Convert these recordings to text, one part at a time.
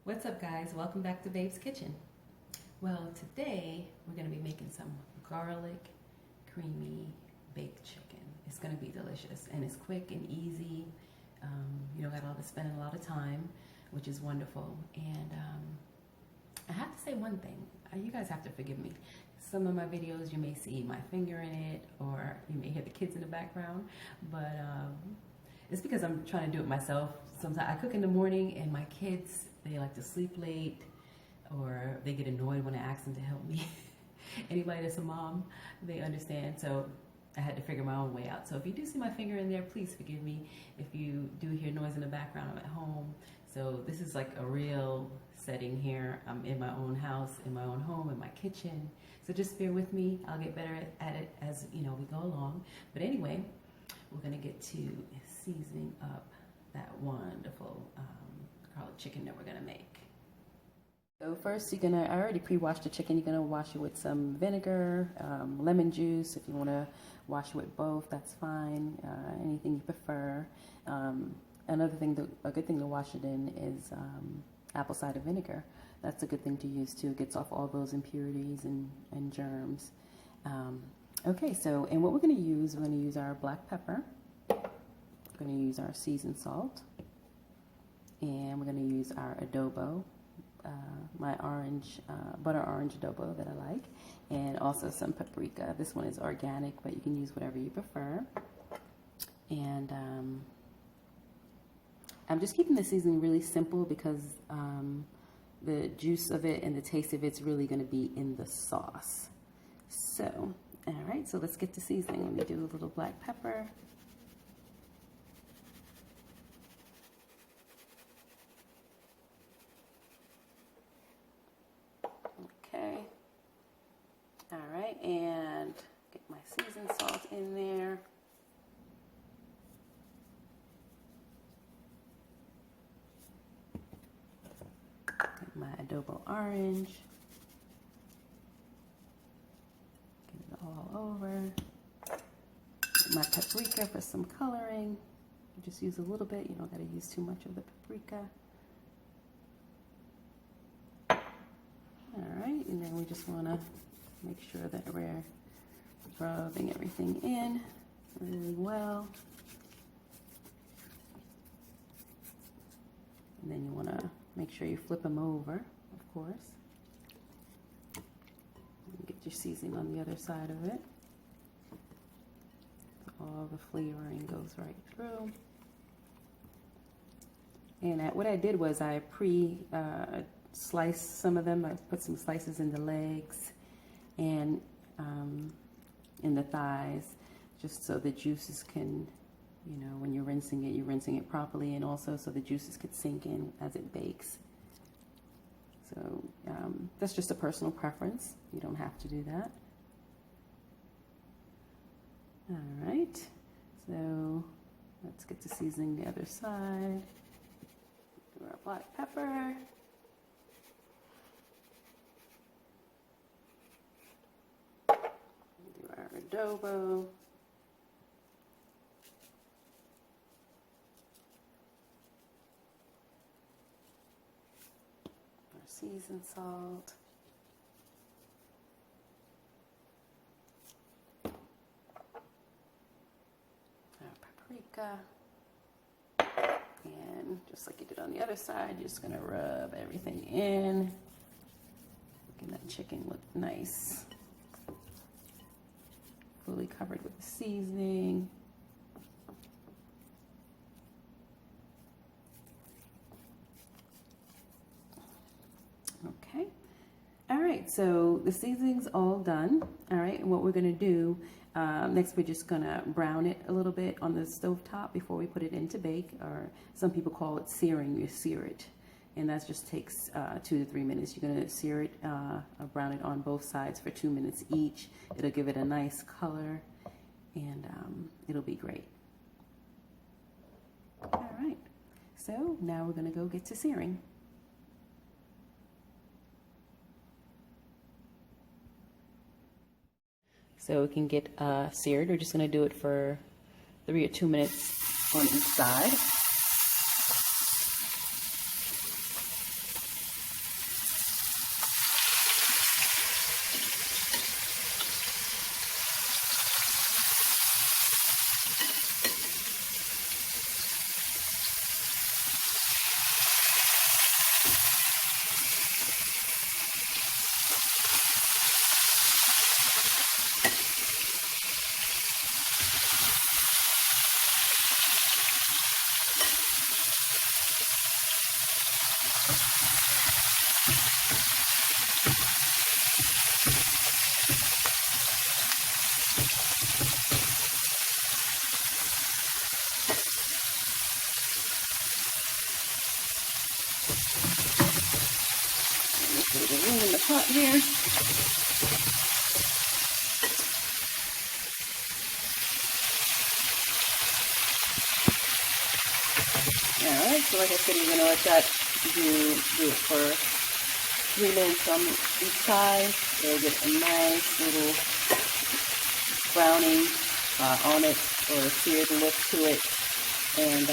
What's up, guys? Welcome back to Babe's Kitchen. Well, today we're going to be making some garlic creamy baked chicken. It's going to be delicious and it's quick and easy. You don't got to spend a lot of time, which is wonderful. And I have to say one thing. You guys have to forgive me. Some of my videos you may see my finger in it, or you may hear the kids in the background, but it's because I'm trying to do it myself. Sometimes I cook in the morning and my kids, they like to sleep late, or they get annoyed when I ask them to help me. Anybody that's a mom, they understand. So I had to figure my own way out. So if you do see my finger in there, please forgive me. If you do hear noise in the background, I'm at home. So this is like a real setting here. I'm in my own house, in my own home, in my kitchen. So just bear with me. I'll get better at it as we go along. But anyway, we're gonna get to seasoning up that wonderful garlic chicken that we're gonna make. So first, I already pre-washed the chicken. You're gonna wash it with some vinegar, lemon juice. If you wanna wash it with both, that's fine. Anything you prefer. Another thing, a good thing to wash it in is apple cider vinegar. That's a good thing to use too. It gets off all those impurities and germs. Okay, so, and what we're gonna use our black pepper. We're gonna use our seasoned salt. And we're gonna use our adobo. My orange, butter orange adobo that I like, and also some paprika. This one is organic, but you can use whatever you prefer. And I'm just keeping the seasoning really simple because the juice of it and the taste of it's really going to be in the sauce. So, all right, so let's get to seasoning. Let me do a little black pepper. Okay. All right, and get my seasoned salt in there. Get my adobo orange. Get it all over. Get my paprika for some coloring. You just use a little bit. You don't got to use too much of the paprika. Alright, and then we just want to make sure that we're rubbing everything in really well. And then you want to make sure you flip them over, of course. And get your seasoning on the other side of it. So all the flavoring goes right through. And what I did was I slice some of them. I put some slices in the legs and in the thighs, just so the juices can, when you're rinsing it properly, and also so the juices could sink in as it bakes. So that's just a personal preference. You don't have to do that. All right, so let's get to seasoning the other side. Do our black pepper. Adobo. Our seasoned salt. Our paprika. And just like you did on the other side, you're just gonna rub everything in. Making that chicken look nice. Fully covered with the seasoning. Okay. All right, so the seasoning's all done. All right, and what we're gonna do, next we're just gonna brown it a little bit on the stovetop before we put it in to bake, or some people call it searing. You sear it. And that just takes 2 to 3 minutes. You're gonna sear it, brown it on both sides for 2 minutes each. It'll give it a nice color, and it'll be great. All right, so now we're gonna go get to searing. So we can get seared. We're just gonna do it for 3 or 2 minutes on each side. the pot here. Alright, so like I said, we're going to let that do it for 3 minutes on each side. It'll get a nice little browning on it, or a seared look to it, and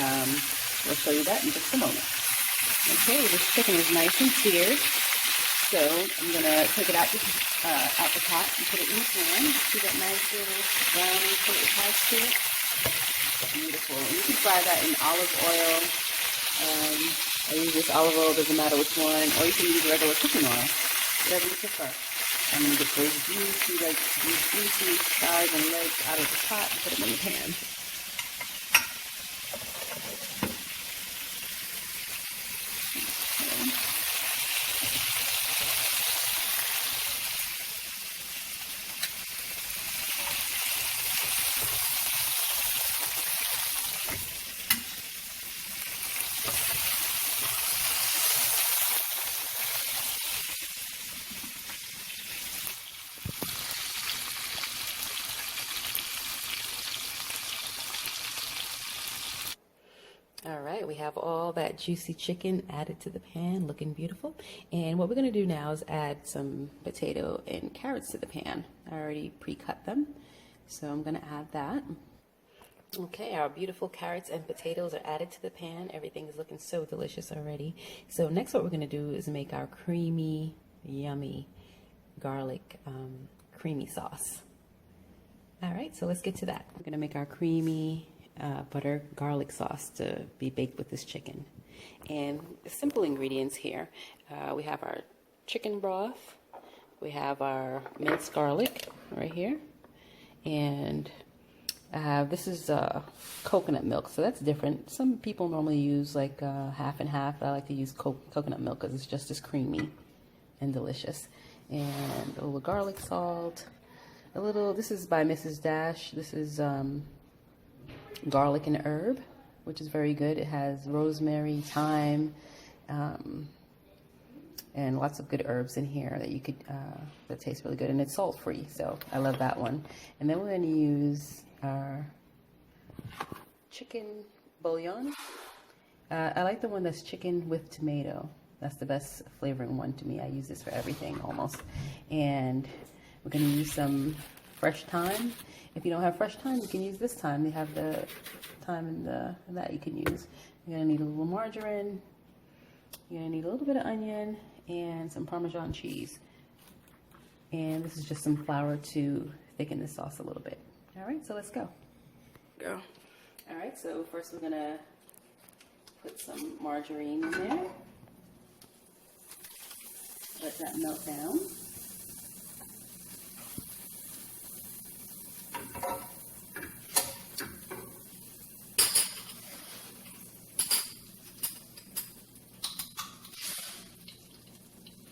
we'll show you that in just a moment. Okay, this chicken is nice and seared, so I'm going to take it out the pot and put it in the pan. See that nice little browning coat it has to it? Beautiful. And you can fry that in olive oil. I use this olive oil, doesn't matter which one, or you can use regular cooking oil, whatever you prefer. I'm going to get those juicy thighs and legs out of the pot and put them in the pan. All right, we have all that juicy chicken added to the pan, looking beautiful. And what we're going to do now is add some potato and carrots to the pan. I already pre-cut them, so I'm going to add that. Okay, our beautiful carrots and potatoes are added to the pan. Everything is looking so delicious already. So next what we're going to do is make our creamy, yummy garlic creamy sauce. All right, so let's get to that. We're going to make our creamy butter garlic sauce to be baked with this chicken. And the simple ingredients here, we have our chicken broth, we have our minced garlic right here, and this is coconut milk, so that's different. Some people normally use like half and half, but I like to use coconut milk because it's just as creamy and delicious. And a little garlic salt, a little, this is by Mrs. Dash, this is garlic and herb, which is very good. It has rosemary, thyme, and lots of good herbs in here that you could that taste really good, and it's salt free, so I love that one. And then we're going to use our chicken bouillon. I like the one that's chicken with tomato. That's the best flavoring one to me. I use this for everything almost. And we're going to use some fresh thyme. If you don't have fresh thyme, you can use this thyme. They have the thyme and that you can use. You're going to need a little margarine. You're going to need a little bit of onion and some Parmesan cheese. And this is just some flour to thicken the sauce a little bit. All right, so let's go. Go. All right, so first we're going to put some margarine in there. Let that melt down.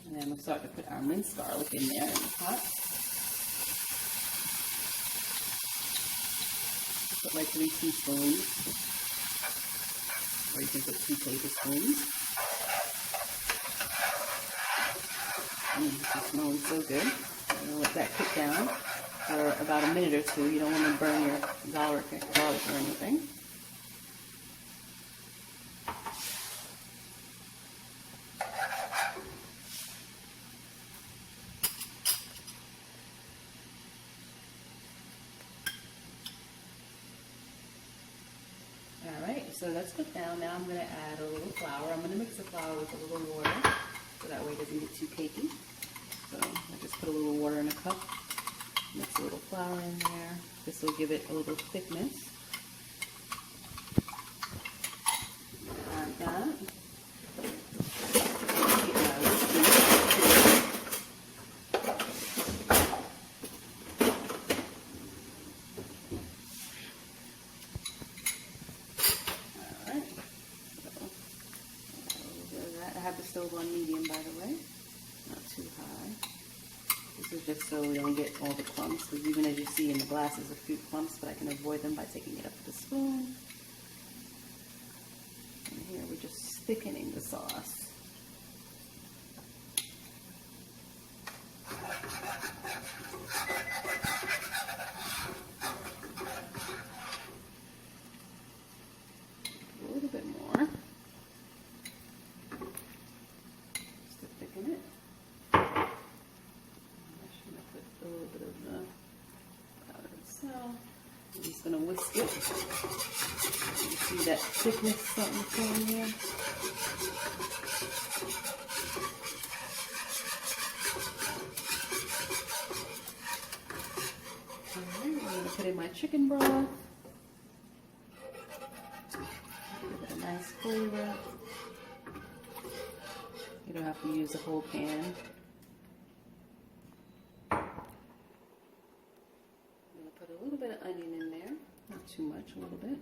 And then we'll start to put our minced garlic in there in the pot. Put like 3 teaspoons, or you can put 2 tablespoons. This is smelling so good. I'm going to let that cook down for about a minute or 2. You don't want to burn your garlic or anything. Alright, so that's cooked down. Now I'm going to add a little flour. I'm going to mix the flour with a little water, so that way it doesn't get too cakey. So I just put a little water in a cup, mix a little flour in there. This will give it a little thickness. Add that. I have the stove on medium, by the way, not too high. This is just so we don't get all the clumps, because even as you see in the glass, there's a few clumps, but I can avoid them by taking it up with a spoon. And here we're just thickening the sauce. I'm just gonna whisk it. You see that thickness starting to form here? Alright, I'm gonna put in my chicken broth. Give it a nice flavor. You don't have to use the whole pan. I'm gonna put a little bit of onion in there, not too much, a little bit.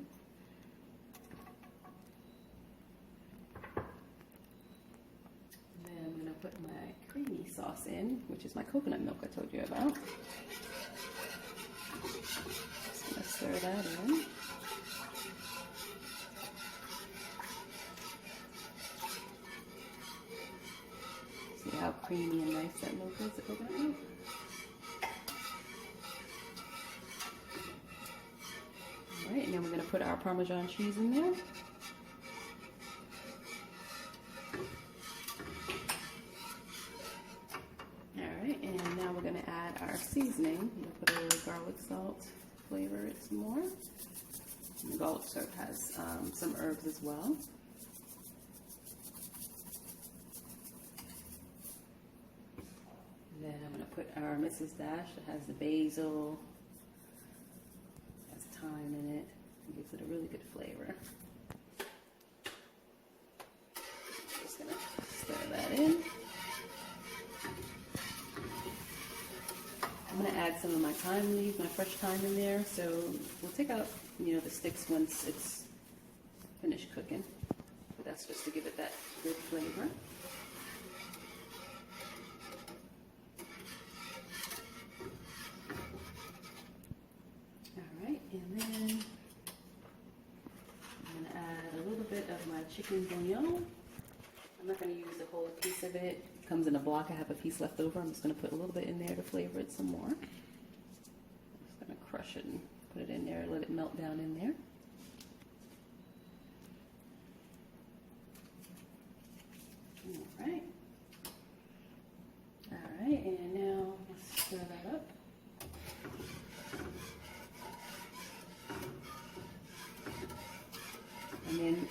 Then I'm gonna put my creamy sauce in, which is my coconut milk I told you about. Just gonna stir that in. See how creamy and nice that milk is, the coconut milk? Alright, and then we're going to put our Parmesan cheese in there. Alright, and now we're going to add our seasoning. I'm going to put a little garlic salt, flavor it some more. And the garlic salt has some herbs as well. Then I'm going to put our Mrs. Dash that has the basil, has thyme in it, and gives it a really good flavor. Just going to stir that in. I'm going to add some of my thyme leaves, my fresh thyme in there, so we'll take out, you know, the sticks once it's finished cooking. But that's just to give it that good flavor. And then I'm going to add a little bit of my chicken bouillon. I'm not going to use the whole piece of it. It comes in a block. I have a piece left over. I'm just going to put a little bit in there to flavor it some more. I'm just going to crush it and put it in there, let it melt down in there. Alright. Alright, and now let's stir that up. And then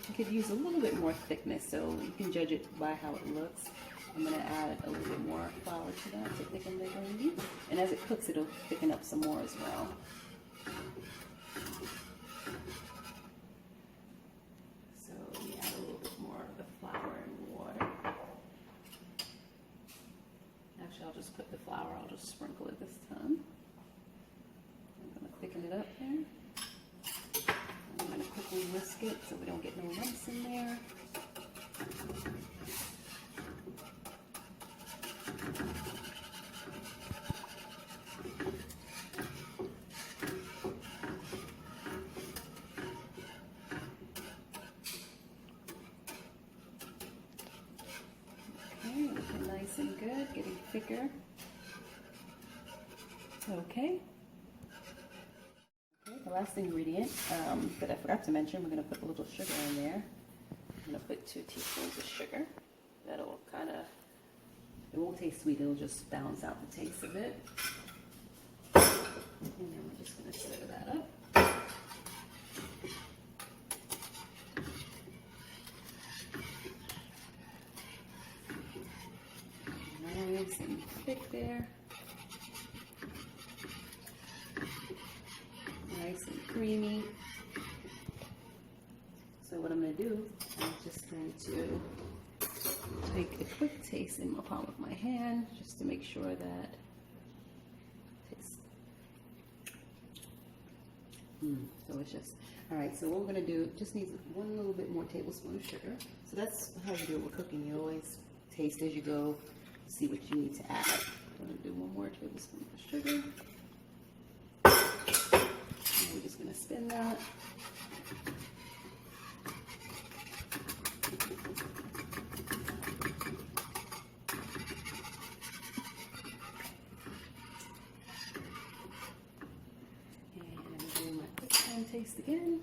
you could use a little bit more thickness, so you can judge it by how it looks. I'm going to add a little bit more flour to that to thicken the gravy. And as it cooks, it'll thicken up some more as well. So we add a little bit more of the flour and water. Actually, I'll just put the flour, I'll just sprinkle it this time. I'm going to thicken it up there. I'm going to quickly whisk it so we don't get no lumps in there. Okay, looking nice and good, getting thicker. Okay. The last ingredient that I forgot to mention, we're going to put a little sugar in there. I'm going to put 2 teaspoons of sugar. That'll kind of, it won't taste sweet, it'll just balance out the taste of it. And then we're just going to stir that up. Nice and thick there. Nice and creamy. So what I'm going to do, I'm just going to take a quick taste in the palm of my hand just to make sure that it tastes delicious. Alright, so what we're going to do, just needs 1 little bit more tablespoon of sugar. So that's how you do it with cooking. You always taste as you go, see what you need to add. I'm going to do 1 more tablespoon of sugar. We're just going to spin that. And I'm doing my quick time taste again.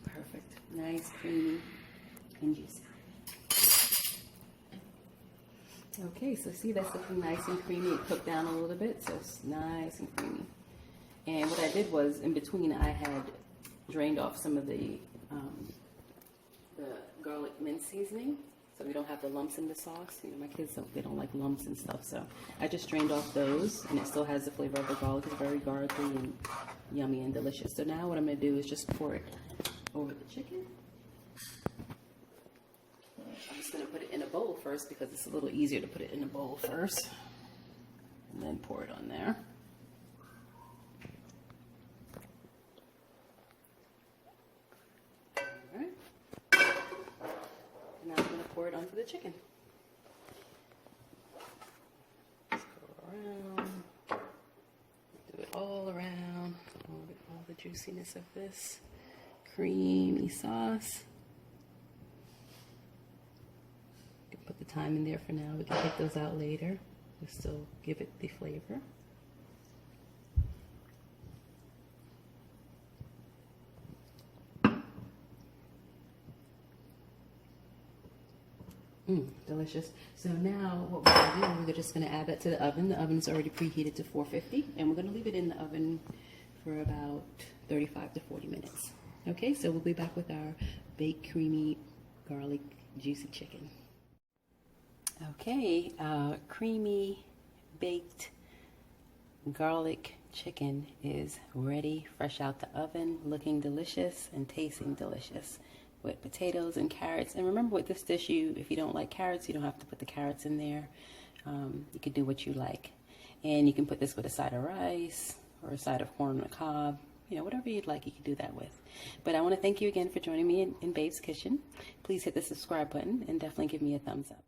Perfect. Nice, creamy, and juicy. Okay, so see that's looking nice and creamy. It cooked down a little bit, so it's nice and creamy. And what I did was, in between, I had drained off some of the garlic mince seasoning, so we don't have the lumps in the sauce. You know, my kids they don't like lumps and stuff, so I just drained off those, and it still has the flavor of the garlic. It's very garlicky and yummy and delicious. So now what I'm going to do is just pour it over the chicken. I'm just going to put it in a bowl first because it's a little easier to put it in a bowl first, and then pour it on there. Pour it onto the chicken. Just go around, do it all around, all the juiciness of this creamy sauce. You can put the thyme in there for now. We can take those out later. We'll still give it the flavor. Delicious. So now what we're going to do, we're just going to add that to the oven. The oven is already preheated to 450, and we're going to leave it in the oven for about 35 to 40 minutes. Okay, so we'll be back with our baked, creamy, garlic, juicy chicken. Okay, creamy, baked, garlic chicken is ready, fresh out the oven, looking delicious and tasting delicious, with potatoes and carrots. And remember with this dish, if you don't like carrots, you don't have to put the carrots in there. You can do what you like. And you can put this with a side of rice or a side of corn on the cob. You know, whatever you'd like, you can do that with. But I want to thank you again for joining me in Babe's Kitchen. Please hit the subscribe button and definitely give me a thumbs up.